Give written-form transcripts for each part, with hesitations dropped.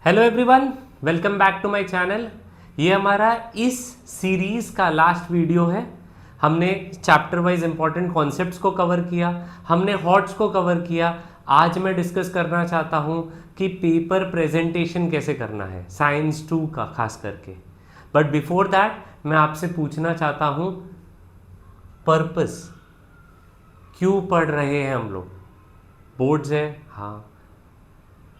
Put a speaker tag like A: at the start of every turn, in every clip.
A: Hello everyone, welcome back to my channel. ये हमारा इस सीरीज़ का लास्ट वीडियो है। हमने चैप्टर वाइज इंपॉर्टेंट कॉन्सेप्ट्स को कवर किया, हमने हॉट्स को कवर किया। आज मैं डिस्कस करना चाहता हूँ कि पेपर प्रेजेंटेशन कैसे करना है, साइंस 2 का खास करके। बट बिफोर दैट मैं आपसे पूछना चाहता हूँ, पर्पस क्यों पढ़ रहे हैं हम लोग? बोर्ड्स है, हाँ।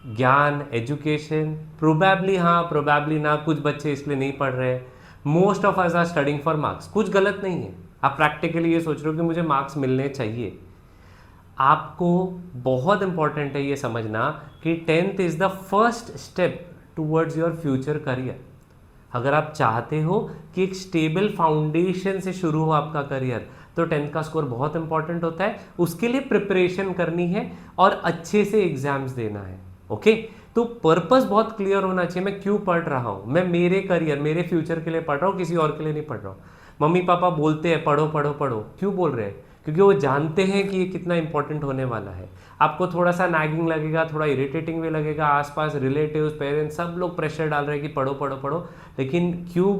A: ज्ञान, एजुकेशन, प्रोबेबली हाँ, प्रोबेबली ना, कुछ बच्चे इसलिए नहीं पढ़ रहे। Most of us are studying for marks. कुछ गलत नहीं है, आप प्रैक्टिकली ये सोच रहे हो कि मुझे मार्क्स मिलने चाहिए। आपको बहुत इंपॉर्टेंट है ये समझना कि 10th is the first step towards your future career. अगर आप चाहते हो कि एक स्टेबल फाउंडेशन से शुरू हो आपका करियर, तो 10th का स्कोर बहुत इंपॉर्टेंट होता है। उसके लिए प्रिपरेशन करनी है और अच्छे से एग्जाम्स देना है। ओके, तो पर्पस बहुत क्लियर होना चाहिए। मैं क्यों पढ़ रहा हूँ? मैं मेरे करियर, मेरे फ्यूचर के लिए पढ़ रहा हूँ, किसी और के लिए नहीं पढ़ रहा हूँ। मम्मी पापा बोलते हैं पढ़ो पढ़ो पढ़ो, क्यों बोल रहे हैं? क्योंकि वो जानते हैं कि ये कितना इंपॉर्टेंट होने वाला है। आपको थोड़ा सा नैगिंग लगेगा, थोड़ा इरिटेटिंग भी लगेगा, आसपास रिलेटिव्स, पेरेंट्स सब लोग प्रेशर डाल रहे हैं कि पढ़ो पढ़ो पढ़ो, लेकिन क्यों?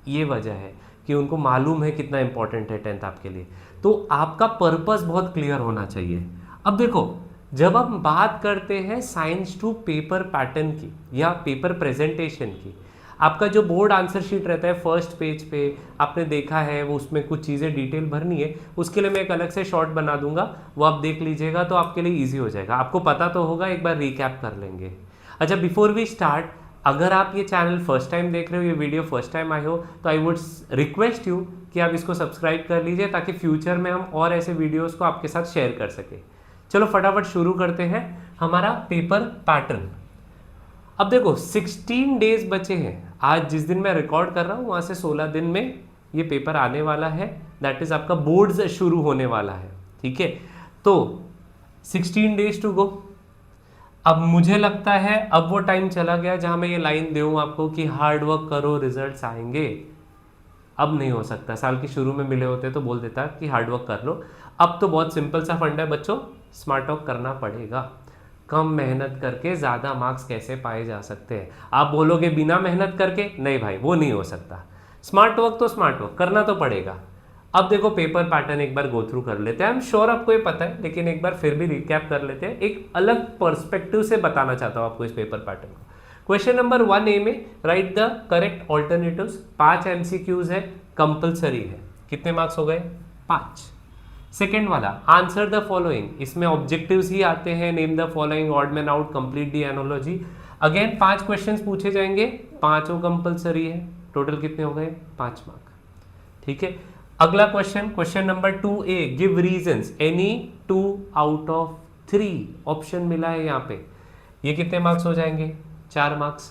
A: ये वजह है कि उनको मालूम है कितना इंपॉर्टेंट है 10th आपके लिए। तो आपका पर्पस बहुत क्लियर होना चाहिए। अब देखो, जब हम बात करते हैं साइंस 2 पेपर पैटर्न की या पेपर प्रेजेंटेशन की, आपका जो बोर्ड आंसर शीट रहता है फर्स्ट पेज पे, आपने देखा है, वो उसमें कुछ चीज़ें डिटेल भरनी है। उसके लिए मैं एक अलग से शॉर्ट बना दूंगा, वो आप देख लीजिएगा तो आपके लिए ईजी हो जाएगा। आपको पता तो होगा, एक बार रिकैप कर लेंगे। अच्छा, बिफोर वी स्टार्ट, अगर आप ये चैनल फर्स्ट टाइम देख रहे हो, ये वीडियो फर्स्ट टाइम आए हो, तो आई वुड रिक्वेस्ट यू कि आप इसको सब्सक्राइब कर लीजिए, ताकि फ्यूचर में हम और ऐसे वीडियोज़ को आपके साथ शेयर कर सकें। चलो फटाफट शुरू करते हैं हमारा पेपर पैटर्न। अब देखो, 16 डेज बचे हैं। आज जिस दिन मैं रिकॉर्ड कर रहा हूँ वहाँ से 16 दिन में ये पेपर आने वाला है। दैट इज आपका बोर्ड्स शुरू होने वाला है। ठीक है, तो 16 डेज टू गो। अब मुझे लगता है अब वो टाइम चला गया जहाँ मैं ये लाइन दूँ आपको कि हार्ड वर्क करो, रिजल्ट्स आएंगे। अब नहीं हो सकता। साल के शुरू में मिले होते तो बोल देता कि हार्ड वर्क कर लो। अब तो बहुत सिंपल सा फंड है बच्चों, स्मार्ट वर्क करना पड़ेगा। कम मेहनत करके ज़्यादा मार्क्स कैसे पाए जा सकते हैं? आप बोलोगे बिना मेहनत करके, नहीं भाई, वो नहीं हो सकता। स्मार्ट वर्क तो स्मार्ट वर्क करना तो पड़ेगा। अब देखो, पेपर पैटर्न एक बार गो थ्रू कर लेते हैं। आई एम श्योर आपको ये पता है, लेकिन एक बार फिर भी रिकैप कर लेते हैं। एक अलग पर्सपेक्टिव से बताना चाहता हूँ आपको इस पेपर पैटर्न को। क्वेश्चन नंबर 1A में right the correct alternatives. 5 MCQs है, कंपलसरी है। कितने मार्क्स हो गए? 5। सेकेंड वाला, आंसर द फॉलोइंग। इसमें ऑब्जेक्टिव्स ही आते हैं, name the following, odd man out, complete the analogy. Again 5 questions पूछे जाएंगे, 5 कंपलसरी है। टोटल कितने हो गए? 5 मार्क। ठीक है, अगला question, question number 2A, give reasons, any 2 out of 3 option मिला है यहाँ पे। ये कितने मार्क्स हो जाएंगे? 4 मार्क्स।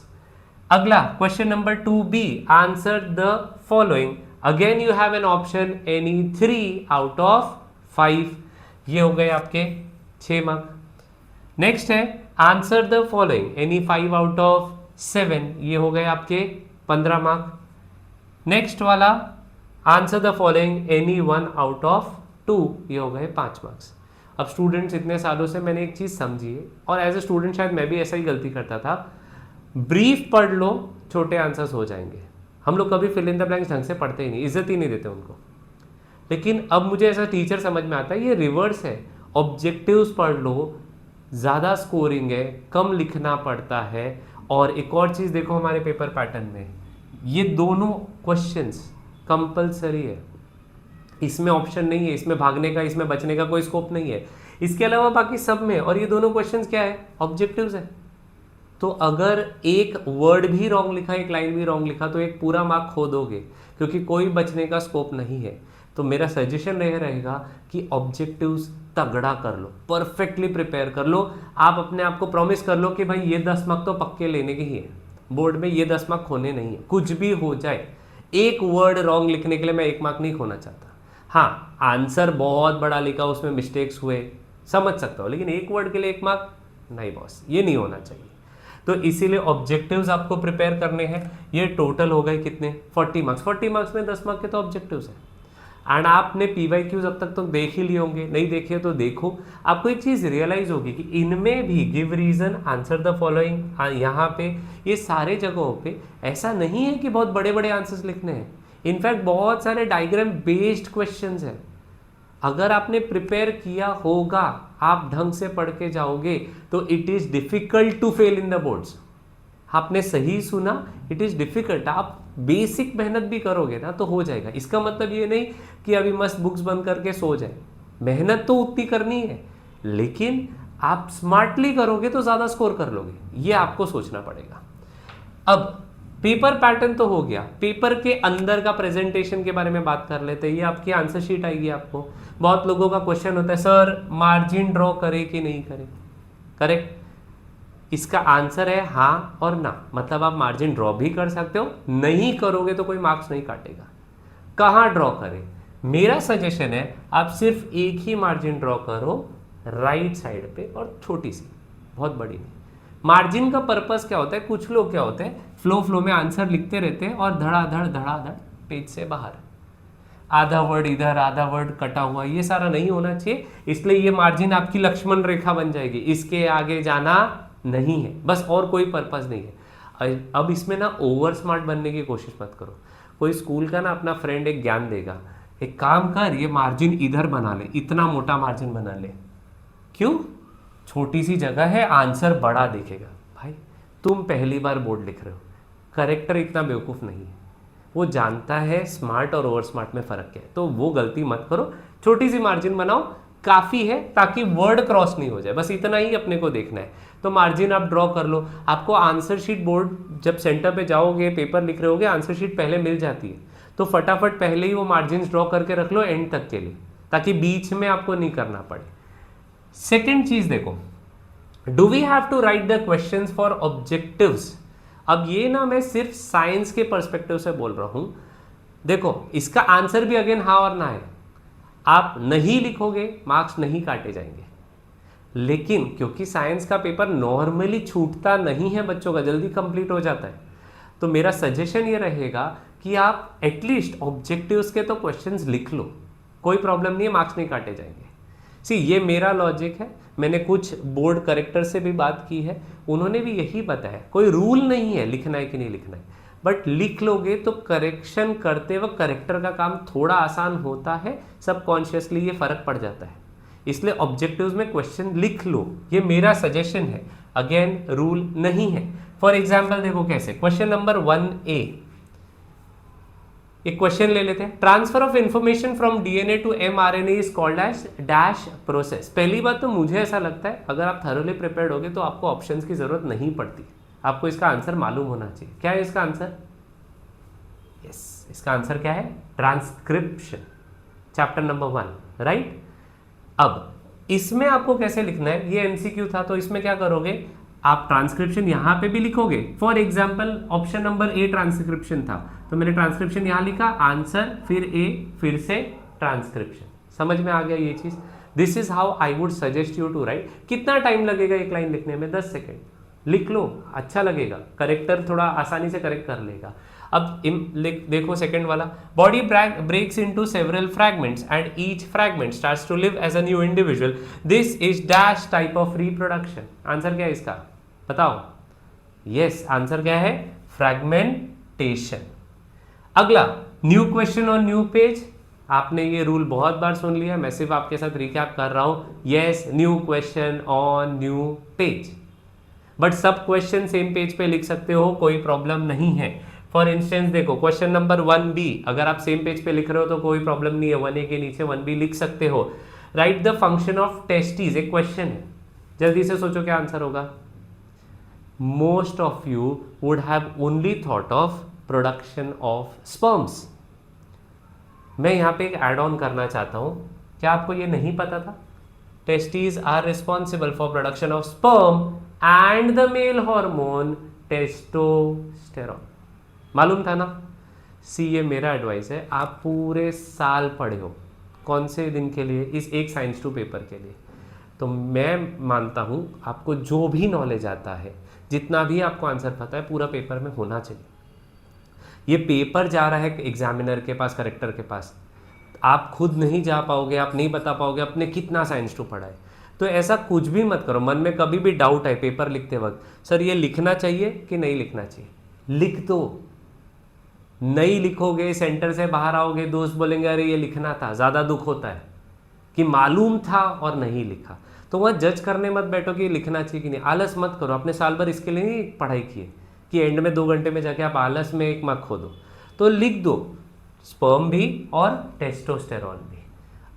A: अगला question number 2B, answer the following. Again you have an option, any 3 out of 5। ये हो गए आपके 6 मार्क। नेक्स्ट है, answer the following, any 5 out of 7। ये हो गए आपके 15 मार्क। नेक्स्ट वाला, answer the following, any 1 out of 2। ये हो गए 5 मार्क्स। अब स्टूडेंट्स, इतने सालों से मैंने एक चीज़ समझी है, और एज ए स्टूडेंट शायद मैं भी ऐसा ही गलती करता था। ब्रीफ पढ़ लो, छोटे आंसर्स हो जाएंगे। हम लोग कभी फिल इन द ब्लैंक्स ढंग से पढ़ते ही नहीं, इज्जत ही नहीं देते उनको। लेकिन अब मुझे ऐसा टीचर समझ में आता है, ये रिवर्स है। ऑब्जेक्टिव्स पढ़ लो, ज़्यादा स्कोरिंग है, कम लिखना पड़ता है। और एक और चीज़ देखो, हमारे पेपर पैटर्न में ये दोनों क्वेश्चंस कंपलसरी है। इसमें ऑप्शन नहीं है, इसमें भागने का, इसमें बचने का कोई स्कोप नहीं है। इसके अलावा बाकी सब में, और ये दोनों क्वेश्चंस क्या है? ऑब्जेक्टिव्स है। तो अगर एक वर्ड भी रॉन्ग लिखा, एक लाइन भी रॉन्ग लिखा, तो एक पूरा मार्क खो दोगे, क्योंकि कोई बचने का स्कोप नहीं है। तो मेरा सजेशन रहेगा कि ऑब्जेक्टिव्स तगड़ा कर लो, परफेक्टली प्रिपेयर कर लो। आप अपने आप को प्रॉमिस कर लो कि भाई ये 10 मार्क तो पक्के लेने के ही है, बोर्ड में ये 10 मार्क खोने नहीं है। कुछ भी हो जाए, एक वर्ड रॉन्ग लिखने के लिए मैं 1 मार्क नहीं खोना चाहता। हाँ, आंसर बहुत बड़ा लिखा, उसमें मिस्टेक्स हुए, समझ सकता हूँ, लेकिन एक वर्ड के लिए 1 मार्क नहीं बॉस, ये नहीं होना चाहिए। तो इसीलिए ऑब्जेक्टिव्स आपको प्रिपेयर करने हैं। ये टोटल हो गए कितने? 40 मार्क्स। 40 मार्क्स में 10 मार्क के तो ऑब्जेक्टिव्स हैं। एंड आपने PYQs अब तक तो देख ही लिए होंगे, नहीं देखे तो देखो, आपको एक चीज रियलाइज होगी कि इनमें भी give reason, answer the following, यहाँ पे ये सारे जगहों पे ऐसा नहीं है कि बहुत बड़े बड़े आंसर्स लिखने हैं, इनफैक्ट बहुत सारे डायग्राम बेस्ड क्वेश्चंस हैं। अगर आपने प्रिपेयर किया होगा, आप ढंग से पढ़ के जाओगे तो it is difficult to fail in the boards. आपने सही सुना, इट इज डिफिकल्ट। आप बेसिक मेहनत भी करोगे ना तो हो जाएगा। इसका मतलब ये नहीं कि अभी मस्त बुक्स बंद करके सो जाए, मेहनत तो उतनी करनी है, लेकिन आप स्मार्टली करोगे तो ज्यादा स्कोर कर लोगे, ये आपको सोचना पड़ेगा। अब पेपर पैटर्न तो हो गया, पेपर के अंदर का प्रेजेंटेशन के बारे में बात कर लेते हैं। ये आपकी आंसर शीट आएगी आपको। बहुत लोगों का क्वेश्चन होता है सर मार्जिन ड्रॉ करे कि नहीं करे, करेक्ट। इसका आंसर है हाँ और ना, मतलब आप मार्जिन ड्रॉ भी कर सकते हो, नहीं करोगे तो कोई मार्क्स नहीं काटेगा। कहाँ ड्रॉ करें? मेरा सजेशन है आप सिर्फ एक ही मार्जिन ड्रॉ करो, राइट साइड पे, और छोटी सी, बहुत बड़ी नहीं। मार्जिन का पर्पस क्या होता है, कुछ लोग क्या होते हैं फ्लो में आंसर लिखते रहते हैं और धड़ाधड़ पेज से बाहर, आधा वर्ड इधर आधा वर्ड कटा हुआ, ये सारा नहीं होना चाहिए। इसलिए ये मार्जिन आपकी लक्ष्मण रेखा बन जाएगी, इसके आगे जाना नहीं है, बस, और कोई पर्पस नहीं है। अब इसमें ना ओवर स्मार्ट बनने की कोशिश मत करो। कोई स्कूल का ना अपना फ्रेंड एक ज्ञान देगा, एक काम कर ये मार्जिन इधर बना ले, इतना मोटा मार्जिन बना ले, क्यों? छोटी सी जगह है, आंसर बड़ा दिखेगा। भाई तुम पहली बार बोर्ड लिख रहे हो, करेक्टर इतना बेवकूफ़ नहीं है, वो जानता है स्मार्ट और ओवर स्मार्ट में फ़र्क क्या है, तो वो गलती मत करो। छोटी सी मार्जिन बनाओ, काफ़ी है, ताकि वर्ड क्रॉस नहीं हो जाए, बस इतना ही अपने को देखना है। तो मार्जिन आप ड्रॉ कर लो। आपको आंसर शीट बोर्ड जब सेंटर पे जाओगे, पेपर लिख रहे होगे, आंसर शीट पहले मिल जाती है, तो फटाफट पहले ही वो मार्जिन ड्रॉ करके रख लो एंड तक के लिए, ताकि बीच में आपको नहीं करना पड़े। सेकेंड चीज देखो, do we have to write the questions for objectives. अब ये ना मैं सिर्फ साइंस के पर्सपेक्टिव से बोल रहा हूं। देखो इसका आंसर भी अगेन हाँ और ना है। आप नहीं लिखोगे मार्क्स नहीं काटे जाएंगे, लेकिन क्योंकि साइंस का पेपर नॉर्मली छूटता नहीं है बच्चों का, जल्दी कंप्लीट हो जाता है, तो मेरा सजेशन ये रहेगा कि आप एटलीस्ट ऑब्जेक्टिव्स के तो क्वेश्चंस लिख लो, कोई प्रॉब्लम नहीं है, मार्क्स नहीं काटे जाएंगे। सी ये मेरा लॉजिक है। मैंने कुछ बोर्ड करेक्टर से भी बात की है, उन्होंने भी यही बताया, कोई रूल नहीं है लिखना है कि नहीं लिखना है, बट लिख लोगे तो करेक्शन करते वक्त करेक्टर का काम थोड़ा आसान होता है, सबकॉन्शियसली ये फर्क पड़ जाता है। इसलिए ऑब्जेक्टिव्स में क्वेश्चन लिख लो, ये मेरा सजेशन है, अगेन रूल नहीं है। फॉर एग्जाम्पल देखो कैसे, क्वेश्चन नंबर 1A, एक क्वेश्चन ले लेते हैं। Transfer of information from DNA to mRNA is called as dash process. पहली बात तो मुझे ऐसा लगता है अगर आप थरोली प्रिपेयर्ड होगे तो आपको ऑप्शंस की जरूरत नहीं पड़ती, आपको इसका आंसर मालूम होना चाहिए। क्या है इसका आंसर? यस, इसका आंसर क्या है? Transcription, chapter number 1, right. अब इसमें आपको कैसे लिखना है, ये एमसीक्यू था, तो इसमें क्या करोगे आप, ट्रांसक्रिप्शन यहां पे भी लिखोगे। For example option number A transcription था, तो मैंने ट्रांसक्रिप्शन यहां लिखा, आंसर फिर ए फिर से ट्रांसक्रिप्शन। समझ में आ गया ये चीज? This is how I would suggest you to write. कितना टाइम लगेगा एक लाइन लिखने में? 10 सेकेंड। लिख लो, अच्छा लगेगा, करेक्टर थोड़ा आसानी से करेक्ट कर लेगा। अब देखो सेकंड वाला, body breaks into several fragments and each fragment starts to live as a new individual, this is dash type of reproduction. Answer क्या है इसका, बताओ? यस, आंसर क्या है? फ्रैगमेंटेशन। अगला, new question on new page. आपने ये रूल बहुत बार सुन लिया, मैं सिर्फ आपके साथ रिकैप कर रहा हूं। Yes, new question on new page, but सब क्वेश्चन सेम पेज पे लिख सकते हो, कोई प्रॉब्लम नहीं है। फॉर इंस्टेंस देखो क्वेश्चन नंबर 1B, अगर आप सेम पेज पे लिख रहे हो तो कोई प्रॉब्लम नहीं है, 1A के नीचे 1B लिख सकते हो। Right the function of testis, एक क्वेश्चन है, जल्दी से सोचो क्या आंसर होगा। Most of you would have only thought of production of sperms. मैं यहाँ पे एक एड ऑन करना चाहता हूं, क्या आपको ये नहीं पता था? Testis are responsible for production of sperm and the male hormone testosterone. मालूम था ना? सी, ये मेरा एडवाइस है, आप पूरे साल पढ़े हो, कौन से दिन के लिए? इस एक साइंस 2 पेपर के लिए। तो मैं मानता हूँ आपको जो भी नॉलेज आता है, जितना भी आपको आंसर पता है, पूरा पेपर में होना चाहिए। ये पेपर जा रहा है एग्जामिनर के पास, करेक्टर के पास, आप खुद नहीं जा पाओगे, आप नहीं बता पाओगे अपने कितना साइंस टू पढ़ा है। तो ऐसा कुछ भी मत करो, मन में कभी भी डाउट है पेपर लिखते वक्त, सर ये लिखना चाहिए कि नहीं लिखना चाहिए, लिख दो। नहीं लिखोगे, सेंटर से बाहर आओगे, दोस्त बोलेंगे अरे ये लिखना था, ज़्यादा दुख होता है कि मालूम था और नहीं लिखा। तो वह जज करने मत बैठो कि लिखना चाहिए कि नहीं। आलस मत करो, आपने साल भर इसके लिए नहीं पढ़ाई की है कि एंड में 2 घंटे में जाके आप आलस में 1 मार्क खो दो। तो लिख दो, स्पर्म भी और टेस्टोस्टेरॉन भी।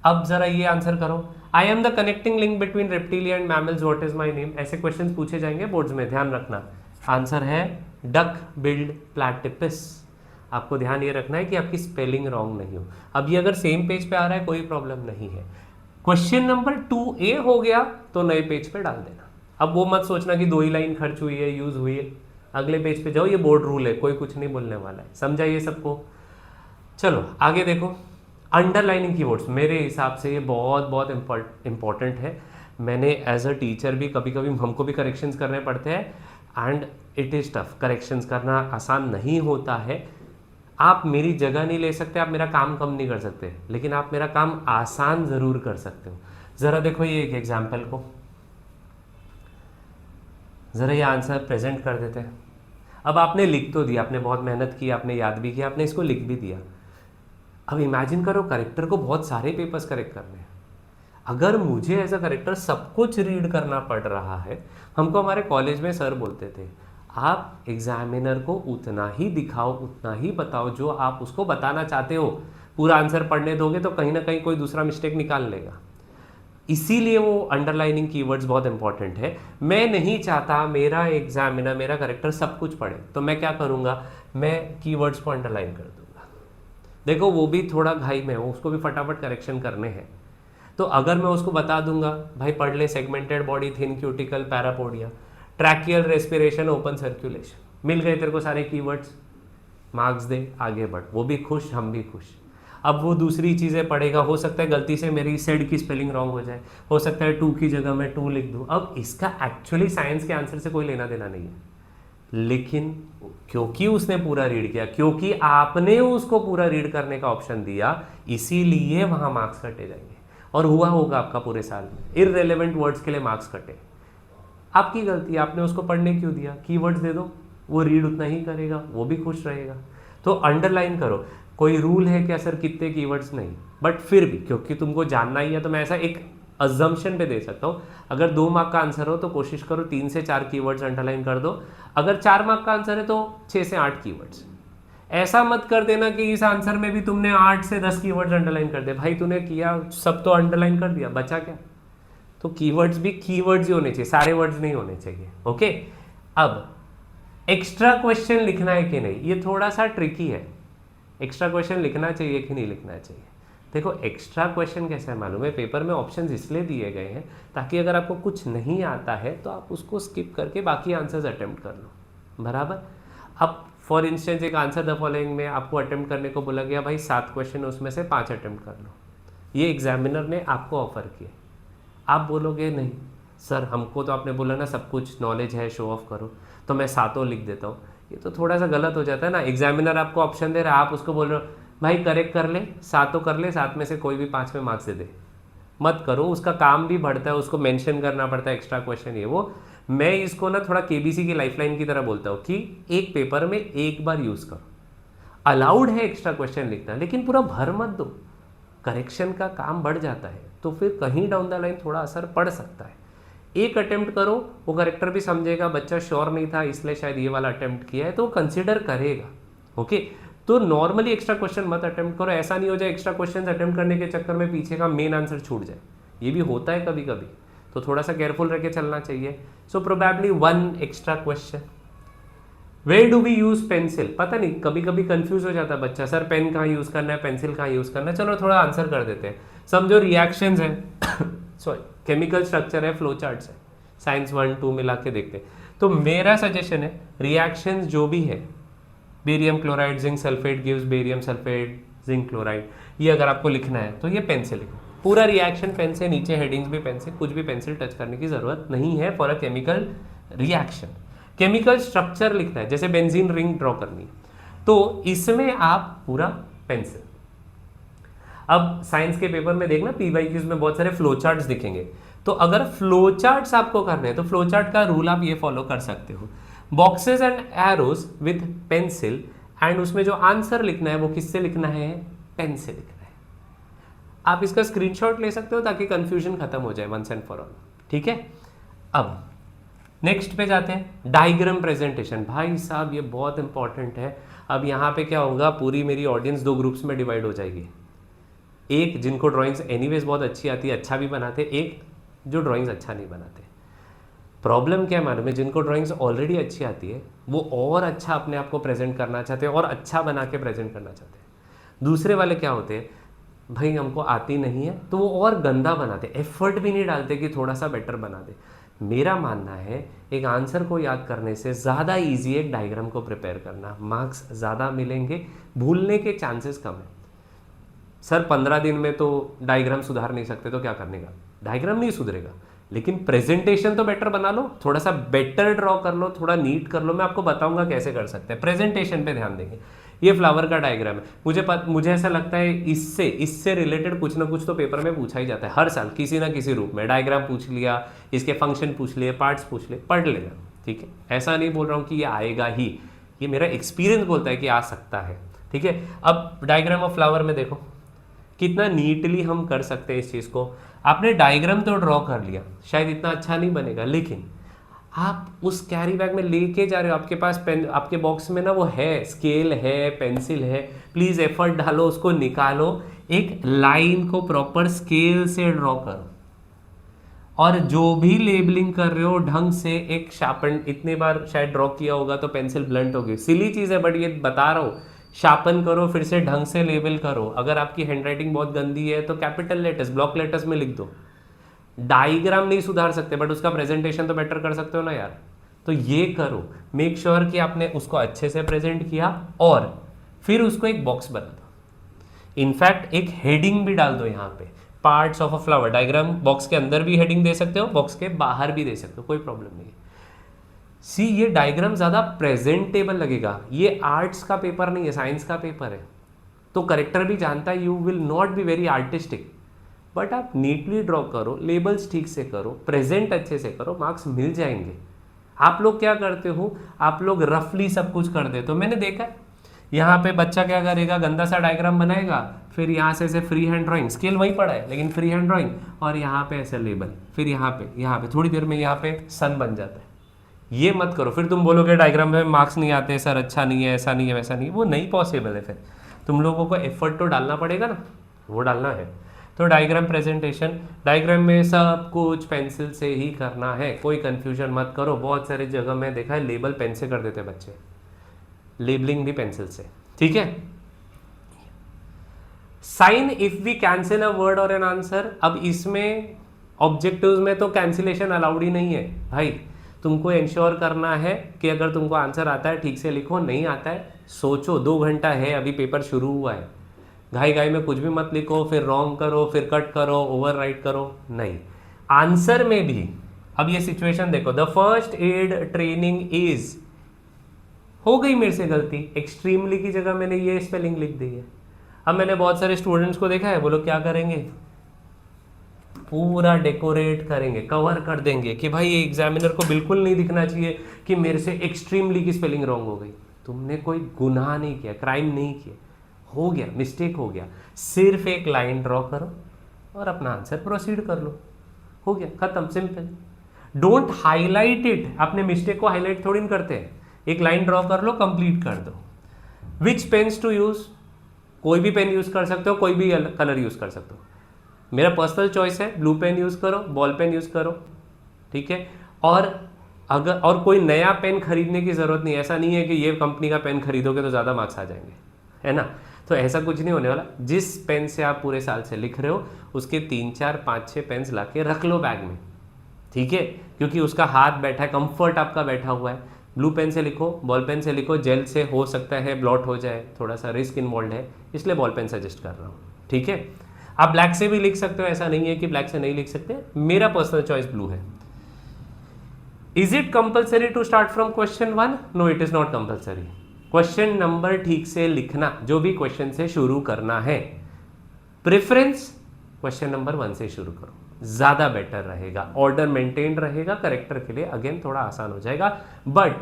A: अब जरा ये आंसर करो, I am the connecting link between reptilia and mammals, what is my name. ऐसे क्वेश्चंस पूछे जाएंगे बोर्ड्स में, ध्यान रखना। आंसर है डक बिल्ड प्लैटिपस। आपको ध्यान ये रखना है कि आपकी स्पेलिंग रॉन्ग नहीं हो। अब ये अगर सेम पेज पे आ रहा है कोई प्रॉब्लम नहीं है। क्वेश्चन नंबर 2A हो गया तो नए पेज पे डाल देना। अब वो मत सोचना कि 2 ही लाइन खर्च हुई है, यूज हुई है, अगले पेज पे जाओ, ये बोर्ड रूल है, कोई कुछ नहीं बोलने वाला है, समझाइए सबको। चलो आगे देखो, अंडरलाइनिंग कीवर्ड्स मेरे हिसाब से ये बहुत बहुत इंपॉर्टेंट है। मैंने एज अ टीचर भी कभी कभी हमको भी करेक्शंस करने पड़ते हैं and it is tough. Corrections करना आसान नहीं होता है। आप मेरी जगह नहीं ले सकते, आप मेरा काम कम नहीं कर सकते, लेकिन आप मेरा काम आसान ज़रूर कर सकते हो। ज़रा देखो ये एक एग्जाम्पल को, ज़रा ये आंसर प्रेजेंट कर देते हैं। अब आपने लिख तो दिया, आपने बहुत मेहनत की, आपने याद भी किया, आपने इसको लिख भी दिया। अब इमेजिन करो करेक्टर को बहुत सारे पेपर्स करेक्ट करने हैं। अगर मुझे एज अ करेक्टर सब कुछ रीड करना पड़ रहा है, हमको हमारे कॉलेज में सर बोलते थे आप एग्जामिनर को उतना ही दिखाओ, उतना ही बताओ जो आप उसको बताना चाहते हो। पूरा आंसर पढ़ने दोगे तो कहीं ना कहीं कोई दूसरा मिस्टेक निकाल लेगा। इसीलिए वो अंडरलाइनिंग कीवर्ड्स बहुत इंपॉर्टेंट है। मैं नहीं चाहता मेरा एग्जामिनर, मेरा करेक्टर सब कुछ पढ़े, तो मैं क्या करूँगा, मैं कीवर्ड्स को अंडरलाइन कर दूंगा। देखो वो भी थोड़ा घाई में हो, उसको भी फटाफट करेक्शन करने हैं। तो अगर मैं उसको बता दूंगा भाई पढ़ ले, segmented body, thin cuticle, parapodia, tracheal respiration, open circulation, मिल गए तेरे को सारे कीवर्ड्स, मार्क्स दे, आगे बढ़। वो भी खुश, हम भी खुश। अब वो दूसरी चीज़ें पढ़ेगा, हो सकता है गलती से मेरी सेड की स्पेलिंग रॉन्ग हो जाए, हो सकता है 2 की जगह मैं 2 लिख दूँ। अब इसका एक्चुअली साइंस के आंसर से कोई लेना देना नहीं है, लेकिन क्योंकि उसने पूरा रीड किया, क्योंकि आपने उसको पूरा रीड करने का ऑप्शन दिया, इसीलिए वहाँ मार्क्स कटे जाएंगे। और हुआ होगा आपका पूरे साल में, इररिलेवेंट वर्ड्स के लिए मार्क्स कटे, आपकी गलती, आपने उसको पढ़ने क्यों दिया। कीवर्ड्स दे दो, वो रीड उतना ही करेगा, वो भी खुश रहेगा। तो अंडरलाइन करो। कोई रूल है क्या सर कितने कीवर्ड्स, नहीं, बट फिर भी क्योंकि तुमको जानना ही है तो मैं ऐसा एक अजम्पशन पे दे सकता हूँ। अगर 2 मार्क का आंसर हो तो कोशिश करो 3 से 4 कीवर्ड्स अंडरलाइन कर दो। अगर 4 मार्क का आंसर है तो 6 से 8 कीवर्ड्स। ऐसा मत कर देना कि इस आंसर में भी तुमने 8 से 10 कीवर्ड्स अंडरलाइन कर दे। भाई तूने किया सब तो अंडरलाइन कर दिया, बचा क्या। तो कीवर्ड्स भी कीवर्ड्स ही होने चाहिए, सारे वर्ड्स नहीं होने चाहिए। ओके, अब एक्स्ट्रा क्वेश्चन लिखना है कि नहीं, ये थोड़ा सा ट्रिकी है। एक्स्ट्रा क्वेश्चन लिखना चाहिए कि नहीं लिखना चाहिए। देखो एक्स्ट्रा क्वेश्चन कैसे है मालूम है, पेपर में ऑप्शंस इसलिए दिए गए हैं ताकि अगर आपको कुछ नहीं आता है तो आप उसको स्किप करके बाकी आंसर्स अटेम्प्ट कर लो, बराबर। अब फॉर इंस्टेंस एक आंसर द फॉलोइंग में आपको अटेम्प्ट करने को बोला गया, भाई 7 क्वेश्चन उसमें से 5 अटेम्प्ट कर लो, ये एग्जामिनर ने आपको ऑफर किए। आप बोलोगे नहीं सर हमको तो आपने बोला ना सब कुछ नॉलेज है, शो ऑफ करो, तो मैं 7 लिख देता हूँ। ये तो थोड़ा सा गलत हो जाता है ना। एग्जामिनर आपको ऑप्शन दे रहा है, आप उसको बोल रहे हो भाई करेक्ट कर ले, 7 कर ले, 7 में से कोई भी 5 में मार्क्स दे दे। मत करो, उसका काम भी बढ़ता है, उसको मेंशन करना पड़ता है एक्स्ट्रा क्वेश्चन, ये वो। मैं इसको ना थोड़ा केबीसी की लाइफलाइन की तरह बोलता हूँ कि एक पेपर में एक बार यूज करो। अलाउड है एक्स्ट्रा क्वेश्चन लिखना, लेकिन पूरा भर मत दो, करेक्शन का काम बढ़ जाता है, तो फिर कहीं डाउन द लाइन थोड़ा असर पड़ सकता है। एक अटेम्प्ट करो, वो करेक्टर भी समझेगा बच्चा श्योर नहीं था इसलिए शायद ये वाला अटेम्प्ट किया है, तो कंसिडर करेगा। ओके, तो नॉर्मली एक्स्ट्रा क्वेश्चन मत अटेम्प्ट करो। ऐसा नहीं हो जाए एक्स्ट्रा क्वेश्चन अटेम्प्ट करने के चक्कर में पीछे का मेन आंसर छूट जाए, ये भी होता है कभी कभी, तो थोड़ा सा केयरफुल रह के चलना चाहिए। So probably 1 extra question. Where do we use pencil, पता नहीं कभी कभी कंफ्यूज हो जाता है बच्चा, सर पेन कहाँ यूज करना है, पेंसिल कहाँ यूज करना है। चलो थोड़ा आंसर कर देते हैं। समझो रिएक्शंस है सॉरी केमिकल स्ट्रक्चर है, फ्लो चार्ट्स है, साइंस 1 2 मिला के देखते हैं। तो मेरा सजेशन है रिएक्शंस जो भी है, barium chloride zinc sulphate gives barium sulphate zinc chloride, ये अगर आपको लिखना है तो ये पेन से लिखो। पूरा रिएक्शन पेन से, नीचे हेडिंग्स भी पेन से, कुछ भी पेंसिल टच करने की जरूरत नहीं है for a chemical reaction. Chemical structure लिखना है, जैसे बेंजीन रिंग ड्रॉ करनी है, तो इसमें आप पूरा पेंसिल। अब साइंस के पेपर में देखना PYQs में बहुत सारे फ्लो चार्ट्स दिखेंगे, तो अगर फ्लो चार्ट्स आपको करने हैं तो फ्लो चार्ट का रूल आप ये फॉलो कर सकते हो, boxes and arrows with pencil, and उसमें जो आंसर लिखना है वो किससे लिखना है, पेन से लिखना है। आप इसका स्क्रीनशॉट ले सकते हो ताकि कंफ्यूजन खत्म हो जाए वंस एंड फॉर ऑल, ठीक है। अब नेक्स्ट पे जाते हैं, डायग्राम प्रेजेंटेशन। भाई साहब ये बहुत इंपॉर्टेंट है। अब यहाँ पे क्या होगा, पूरी मेरी ऑडियंस दो ग्रुप्स में डिवाइड हो जाएगी, एक जिनको ड्राइंग्स एनीवेज बहुत अच्छी आती है, अच्छा भी बनाते, एक जो ड्राइंग्स अच्छा नहीं बनाते। प्रॉब्लम क्या है मालूम है, जिनको ड्राइंग्स ऑलरेडी अच्छी आती है वो और अच्छा अपने आप को प्रेजेंट करना चाहते हैं और अच्छा बना के प्रेजेंट करना चाहते हैं। दूसरे वाले क्या होते हैं, भाई हमको आती नहीं है तो वो और गंदा बनाते, एफर्ट भी नहीं डालते कि थोड़ा सा बेटर बना दे। मेरा मानना है एक आंसर को याद करने से ज़्यादा ईजी है एक डायग्राम को प्रिपेयर करना, मार्क्स ज़्यादा मिलेंगे, भूलने के चांसेस कम है। सर 15 दिन में तो डायग्राम सुधार नहीं सकते, तो क्या करने का, डायग्राम नहीं सुधरेगा लेकिन प्रेजेंटेशन तो बेटर बना लो, थोड़ा सा बेटर ड्रॉ कर लो, थोड़ा नीट कर लो। मैं आपको बताऊंगा कैसे कर सकते हैं, प्रेजेंटेशन पे ध्यान देंगे। ये फ्लावर का डायग्राम है, मुझे ऐसा लगता है इससे रिलेटेड कुछ ना कुछ तो पेपर में पूछा ही जाता है हर साल, किसी ना किसी रूप में। डायग्राम पूछ लिया, इसके फंक्शन पूछ लिए, पार्ट्स पूछ लिए, पढ़ लेना, ठीक है। ऐसा नहीं बोल रहा हूँ कि ये आएगा ही, ये मेरा एक्सपीरियंस बोलता है कि आ सकता है, ठीक है। अब डायग्राम ऑफ फ्लावर में देखो कितना नीटली हम कर सकते हैं इस चीज़ को। आपने डायग्राम तो ड्रॉ कर लिया, शायद इतना अच्छा नहीं बनेगा, लेकिन आप उस कैरी बैग में लेके जा रहे हो, आपके पास पेन, आपके बॉक्स में ना वो है, स्केल है, पेंसिल है, प्लीज़ एफर्ट डालो, उसको निकालो, एक लाइन को प्रॉपर स्केल से ड्रॉ करो, और जो भी लेबलिंग कर रहे हो ढंग से एक शार्पन, इतने बार शायद ड्रॉ किया होगा तो पेंसिल ब्लंट होगी, सिली चीज़ है बट ये बता रहा हूँ, शार्पन करो, फिर से ढंग से लेबल करो। अगर आपकी हैंडराइटिंग बहुत गंदी है तो कैपिटल लेटर्स, ब्लॉक लेटर्स में लिख दो। डायग्राम नहीं सुधार सकते बट उसका प्रेजेंटेशन तो बेटर कर सकते हो ना यार, तो ये करो, मेक श्योर कि आपने उसको अच्छे से प्रेजेंट किया और फिर उसको एक बॉक्स बना दो। इनफैक्ट एक हेडिंग भी डाल दो यहाँ पे, parts of a flower. Diagram box के अंदर भी हेडिंग दे सकते हो, बॉक्स के बाहर भी दे सकते हो, कोई प्रॉब्लम नहीं है। सी ये डायग्राम ज़्यादा प्रेजेंटेबल लगेगा, ये आर्ट्स का पेपर नहीं है, साइंस का पेपर है, तो करेक्टर भी जानता है you will not be very artistic, but आप नीटली ड्रॉ करो, लेबल्स ठीक से करो, प्रेजेंट अच्छे से करो, मार्क्स मिल जाएंगे। आप लोग क्या करते हो, आप लोग रफली सब कुछ कर देते हो। मैंने देखा है यहाँ पे बच्चा क्या करेगा, गंदा सा डायग्राम बनाएगा, फिर यहाँ से ऐसे फ्री हैंड ड्राइंग, स्केल वही पड़ा है लेकिन फ्री हैंड ड्राइंग, और यहाँ पे ऐसे लेबल, फिर यहाँ पे थोड़ी देर में यहाँ पे सन बन जाता है। ये मत करो, फिर तुम बोलोगे डायग्राम में मार्क्स नहीं आते सर, अच्छा नहीं है, ऐसा नहीं है, वैसा नहीं है, वो नहीं पॉसिबल है। फिर तुम लोगों को एफर्ट तो डालना पड़ेगा ना, वो डालना है। तो डायग्राम प्रेजेंटेशन, डायग्राम में सब कुछ पेंसिल से ही करना है, कोई कंफ्यूजन मत करो। बहुत सारी जगह मैं देखा है लेबल पेन से कर देते बच्चे, लेबलिंग भी पेंसिल से, ठीक है। Sign if we cancel a word और एन आंसर। अब इसमें ऑब्जेक्टिव्स में तो कैंसिलेशन अलाउड ही नहीं है भाई, तुमको इंश्योर करना है कि अगर तुमको आंसर आता है ठीक से लिखो, नहीं आता है सोचो, 2 घंटा है, अभी पेपर शुरू हुआ है, घाई घाई में कुछ भी मत लिखो, फिर रॉन्ग करो, फिर कट करो, ओवर राइट करो, नहीं। आंसर में भी अब ये सिचुएशन देखो, the first aid training is, हो गई मेरे से गलती, एक्सट्रीमली की जगह मैंने ये स्पेलिंग लिख दी है। अब मैंने बहुत सारे स्टूडेंट्स को देखा है, वो लोग क्या करेंगे, पूरा डेकोरेट करेंगे, कवर कर देंगे कि भाई ये एग्जामिनर को बिल्कुल नहीं दिखना चाहिए कि मेरे से एक्सट्रीमली की स्पेलिंग रॉन्ग हो गई। तुमने कोई गुनाह नहीं किया, क्राइम नहीं किया, हो गया, मिस्टेक हो गया, सिर्फ एक लाइन ड्रॉ करो और अपना आंसर प्रोसीड कर लो, हो गया, खत्म, सिंपल। डोंट हाईलाइट इट, अपने मिस्टेक को हाईलाइट थोड़ी नहीं करते हैं, एक लाइन ड्रॉ कर लो, कंप्लीट कर दो। विच पेन्स टू यूज, कोई भी पेन यूज कर सकते हो, कोई भी कलर यूज कर सकते हो, मेरा पर्सनल चॉइस है, ब्लू पेन यूज करो, बॉल पेन यूज करो, ठीक है। और कोई नया पेन खरीदने की जरूरत नहीं, ऐसा नहीं है कि ये कंपनी का पेन खरीदोगे तो ज़्यादा मार्क्स आ जाएंगे, है ना, तो ऐसा कुछ नहीं होने वाला। जिस पेन से आप पूरे साल से लिख रहे हो उसके 3, 4, 5, 6 पेन्स ला के रख लो बैग में, ठीक है, क्योंकि उसका हाथ बैठा है, कंफर्ट आपका बैठा हुआ है। ब्लू पेन से लिखो, बॉल पेन से लिखो, जेल से हो सकता है ब्लॉट हो जाए, थोड़ा सा रिस्क इन्वॉल्व है, इसलिए बॉल पेन सजेस्ट कर रहा हूँ, ठीक है। आप ब्लैक से भी लिख सकते हो, ऐसा नहीं है कि ब्लैक से नहीं लिख सकते, मेरा पर्सनल चॉइस ब्लू है। Is it compulsory to start from question 1? No, it is not compulsory. Question number ठीक से लिखना, जो भी क्वेश्चन से शुरू करना है, प्रेफरेंस क्वेश्चन नंबर 1 से शुरू करो, ज्यादा बेटर रहेगा, ऑर्डर मेंटेन रहेगा, करेक्टर के लिए अगेन थोड़ा आसान हो जाएगा, बट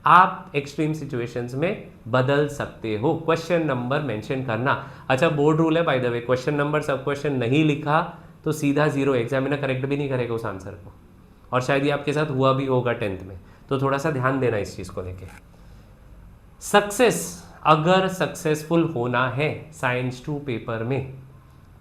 A: आप एक्सट्रीम सिचुएशंस में बदल सकते हो। क्वेश्चन नंबर मेंशन करना, अच्छा बोर्ड रूल है by the way, question number सब क्वेश्चन नहीं लिखा तो सीधा 0, एग्जामिनर करेक्ट भी नहीं करेगा उस आंसर को, और शायद ये आपके साथ हुआ भी होगा 10th में, तो थोड़ा सा ध्यान देना इस चीज को लेके। सक्सेस, अगर सक्सेसफुल होना है साइंस 2 पेपर में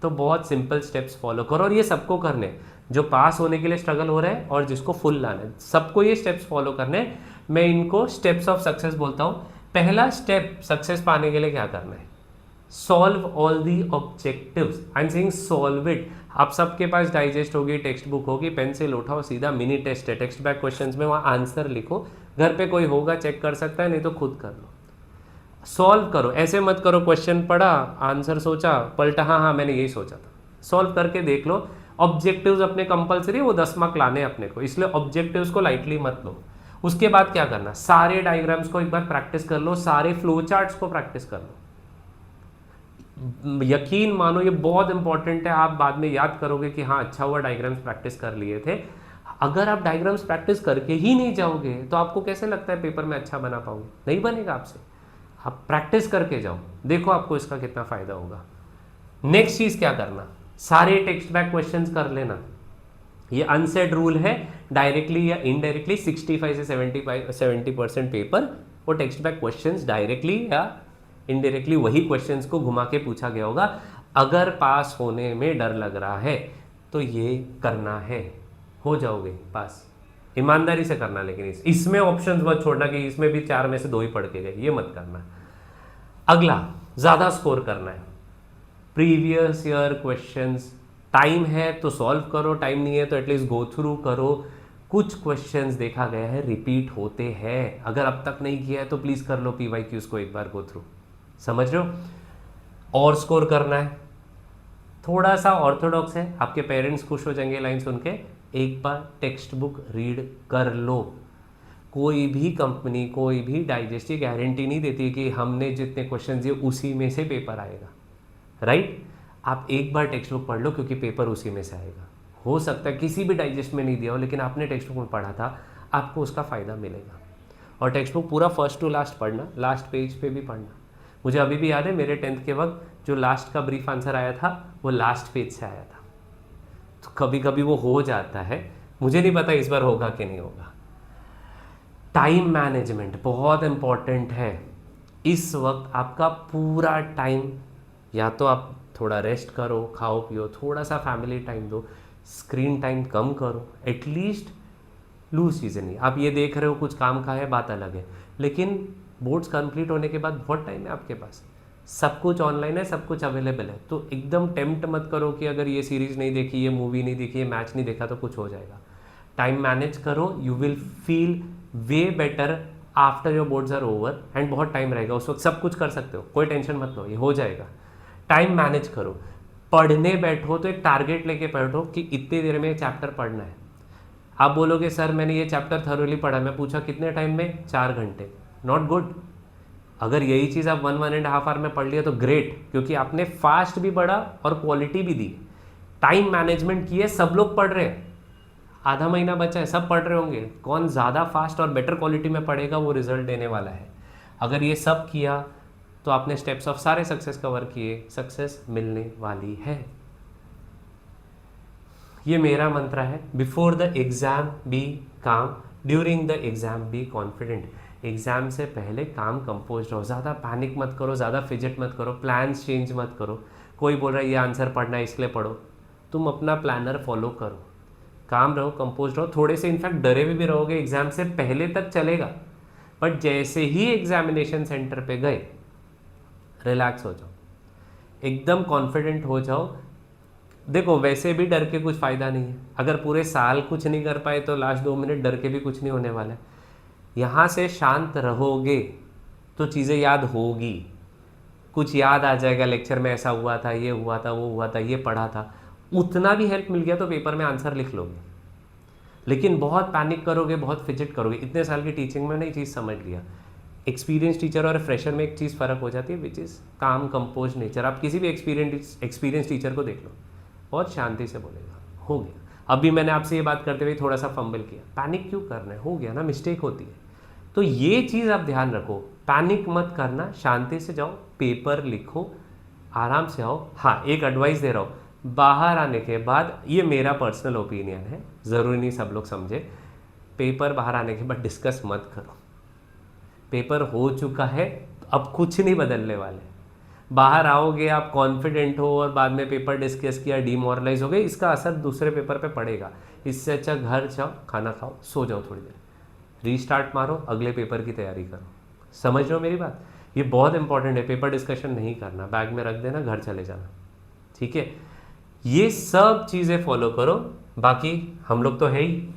A: तो बहुत सिंपल स्टेप्स फॉलो करो, और ये सबको करने, जो पास होने के लिए स्ट्रगल हो रहा है और जिसको फुल लाना है, सबको ये स्टेप्स फॉलो करने। मैं इनको स्टेप्स ऑफ सक्सेस बोलता हूँ। पहला स्टेप सक्सेस पाने के लिए क्या करना है, solve all the objectives, I am saying solve it. आप सबके पास डाइजेस्ट होगी, टेक्स्ट बुक होगी, पेंसिल उठाओ, सीधा मिनी टेस्ट है, टेक्स्ट बैक क्वेश्चंस में वहाँ आंसर लिखो, घर पे कोई होगा चेक कर सकता है, नहीं तो खुद कर लो, सॉल्व करो। ऐसे मत करो क्वेश्चन पढ़ा, आंसर सोचा, पलटा, हाँ मैंने यही सोचा था, सॉल्व करके देख लो। ऑब्जेक्टिव्स अपने कंपलसरी, वो 10 मार्क लाने अपने को, इसलिए ऑब्जेक्टिव्स को लाइटली मत लो। उसके बाद क्या करना, सारे डायग्राम्स को एक बार प्रैक्टिस कर लो, सारे फ्लो चार्ट्स को प्रैक्टिस कर लो। यकीन मानो ये बहुत इंपॉर्टेंट है, आप बाद में याद करोगे कि हाँ अच्छा हुआ डायग्राम्स प्रैक्टिस कर लिए थे। अगर आप डायग्राम्स प्रैक्टिस करके ही नहीं जाओगे तो आपको कैसे लगता है पेपर में अच्छा बना पाओगे, नहीं बनेगा आपसे। आप प्रैक्टिस करके जाओ, देखो आपको इसका कितना फायदा होगा। नेक्स्ट चीज क्या करना, सारे टेक्स्ट बैक क्वेश्चंस कर लेना। ये अनसेड रूल है, डायरेक्टली या इनडायरेक्टली 65 से 70% पेपर वो टेक्स्ट बैक क्वेश्चंस डायरेक्टली या इनडायरेक्टली वही क्वेश्चंस को घुमा के पूछा गया होगा। अगर पास होने में डर लग रहा है तो ये करना है, हो जाओगे पास, ईमानदारी से करना। लेकिन इसमें ऑप्शंस मत छोड़ना कि इसमें भी 4 में से 2 ही पढ़ के गए, ये मत करना। अगला, ज्यादा स्कोर करना है, प्रीवियस ईयर क्वेश्चंस, टाइम है तो सॉल्व करो, टाइम नहीं है तो एटलीस्ट गो थ्रू करो। कुछ क्वेश्चंस देखा गया है रिपीट होते हैं, अगर अब तक नहीं किया है तो प्लीज कर लो PYQs को एक बार गो थ्रू, समझ रहे हो। और स्कोर करना है, थोड़ा सा ऑर्थोडॉक्स है, आपके पेरेंट्स खुश हो जाएंगे लाइन सुन के, एक बार टेक्स्ट बुक रीड कर लो। कोई भी कंपनी, कोई भी डाइजेस्ट ये गारंटी नहीं देती कि हमने जितने क्वेश्चन दिए उसी में से पेपर आएगा, राइट। आप एक बार टेक्स्ट बुक पढ़ लो क्योंकि पेपर उसी में से आएगा। हो सकता है किसी भी डाइजेस्ट में नहीं दिया हो, लेकिन आपने टेक्स्ट बुक में पढ़ा था, आपको उसका फ़ायदा मिलेगा। और टेक्स्ट बुक पूरा फर्स्ट टू लास्ट पढ़ना, लास्ट पेज पे भी पढ़ना। मुझे अभी भी याद है मेरे 10th के वक्त जो लास्ट का ब्रीफ आंसर आया था वो लास्ट पेज से आया था, तो कभी कभी वो हो जाता है, मुझे नहीं पता इस बार होगा कि नहीं होगा। टाइम मैनेजमेंट बहुत इंपॉर्टेंट है। इस वक्त आपका पूरा टाइम, या तो आप थोड़ा रेस्ट करो, खाओ पियो, थोड़ा सा फैमिली टाइम दो, स्क्रीन टाइम कम करो, एटलीस्ट लूज चीज़ें नहीं। आप ये देख रहे हो कुछ काम का है, बात अलग है, लेकिन बोर्ड्स कंप्लीट होने के बाद बहुत टाइम है आपके पास, सब कुछ ऑनलाइन है, सब कुछ अवेलेबल है। तो एकदम टेम्प्ट मत करो कि अगर ये सीरीज़ नहीं देखी, ये मूवी नहीं देखी, ये मैच नहीं देखा तो कुछ हो जाएगा। टाइम मैनेज करो, you will feel way better after your boards are over. And बहुत टाइम रहेगा, उस वक्त सब कुछ कर सकते हो, कोई टेंशन मत लो, ये हो जाएगा। टाइम मैनेज करो, पढ़ने बैठो तो एक टारगेट लेके बैठो कि इतनी देर में ये चैप्टर पढ़ना है। आप बोलोगे सर मैंने ये चैप्टर थरोली पढ़ा, मैं पूछा कितने टाइम में, 4 घंटे, नॉट गुड। अगर यही चीज़ आप 1-1.5 आवर में पढ़ लिया तो ग्रेट, क्योंकि आपने फास्ट भी पढ़ा और क्वालिटी भी दी। टाइम मैनेजमेंट किए, सब लोग पढ़ रहे हैं, आधा महीना बचा है, सब पढ़ रहे होंगे, कौन ज़्यादा फास्ट और बेटर क्वालिटी में पढ़ेगा वो रिजल्ट देने वाला है। अगर ये सब किया तो आपने स्टेप्स ऑफ सारे सक्सेस कवर किए, सक्सेस मिलने वाली है। ये मेरा मंत्र है, बिफोर द एग्जाम बी काम, during the exam be confident. Exam से पहले काम कंपोज रहो, ज़्यादा पैनिक मत करो, ज़्यादा फिजिट मत करो, प्लान्स चेंज मत करो। कोई बोल रहा है ये आंसर पढ़ना है इसलिए पढ़ो, तुम अपना प्लानर फॉलो करो, काम रहो, कंपोज रहो। थोड़े से इनफैक्ट डरे भी रहोगे एग्जाम से पहले तक चलेगा, बट जैसे ही एग्जामिनेशन सेंटर पे गए रिलैक्स हो जाओ, एकदम कॉन्फिडेंट हो जाओ। देखो वैसे भी डर के कुछ फ़ायदा नहीं है, अगर पूरे साल कुछ नहीं कर पाए तो लास्ट 2 मिनट डर के भी कुछ नहीं होने वाला है। यहाँ से शांत रहोगे तो चीज़ें याद होगी, कुछ याद आ जाएगा, लेक्चर में ऐसा हुआ था, ये हुआ था, वो हुआ था, ये पढ़ा था, उतना भी हेल्प मिल गया तो पेपर में आंसर लिख लोगे। लेकिन बहुत पैनिक करोगे, बहुत फिजिट करोगे, इतने साल की टीचिंग में नहीं चीज़ समझ लिया, एक्सपीरियंस टीचर और फ्रेशर में एक चीज़ फ़र्क हो जाती है, विच इज़ काम कंपोज नेचर। आप किसी भी एक्सपीरियंस टीचर को देख लो, बहुत शांति से बोलेगा, हो गया। अभी मैंने आपसे ये बात करते हुए थोड़ा सा फंबल किया, पैनिक क्यों करना है, हो गया ना, मिस्टेक होती है। तो ये चीज़ आप ध्यान रखो, पैनिक मत करना, शांति से जाओ, पेपर लिखो, आराम से आओ। हाँ, एक एडवाइस दे रहा हूँ, बाहर आने के बाद, ये मेरा पर्सनल ओपिनियन है, ज़रूरी नहीं सब लोग समझे, पेपर बाहर आने के बाद डिस्कस मत करो। पेपर हो चुका है, अब कुछ नहीं बदलने वाले। बाहर आओगे आप कॉन्फिडेंट हो और बाद में पेपर डिस्कस किया, डीमोरलाइज हो गए, इसका असर दूसरे पेपर पे पड़ेगा। इससे अच्छा घर जाओ, खाना खाओ, सो जाओ थोड़ी देर, रीस्टार्ट मारो, अगले पेपर की तैयारी करो। समझ रहे हो मेरी बात? ये बहुत इंपॉर्टेंट है, पेपर डिस्कशन नहीं करना, बैग में रख देना, घर चले जाना, ठीक है? ये सब चीज़ें फॉलो करो। बाकी हम लोग तो है ही,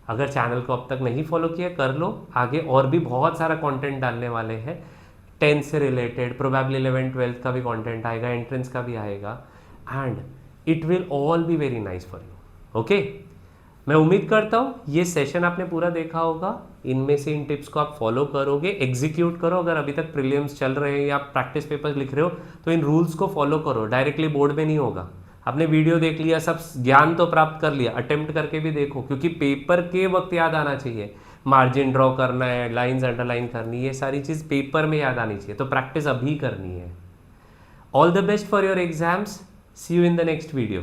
A: अगर चैनल को अब तक नहीं फॉलो किया कर लो, आगे और भी बहुत सारा कंटेंट डालने वाले हैं, 10 से रिलेटेड, प्रोबेबली 11 12 का भी कंटेंट आएगा, एंट्रेंस का भी आएगा, and it will all be very nice for you. Okay, मैं उम्मीद करता हूँ ये सेशन आपने पूरा देखा होगा, इनमें से इन टिप्स को आप फॉलो करोगे, एग्जीक्यूट करो। अगर अभी तक प्रीलिम्स चल रहे हैं या प्रैक्टिस पेपर लिख रहे हो तो इन रूल्स को फॉलो करो, डायरेक्टली बोर्ड में नहीं होगा। आपने वीडियो देख लिया, सब ज्ञान तो प्राप्त कर लिया, अटेम्प्ट करके भी देखो, क्योंकि पेपर के वक्त याद आना चाहिए। मार्जिन ड्रॉ करना है, लाइंस अंडरलाइन करनी है, ये सारी चीज़ पेपर में याद आनी चाहिए, तो प्रैक्टिस अभी करनी है। All the best for your exams, see you in the next video.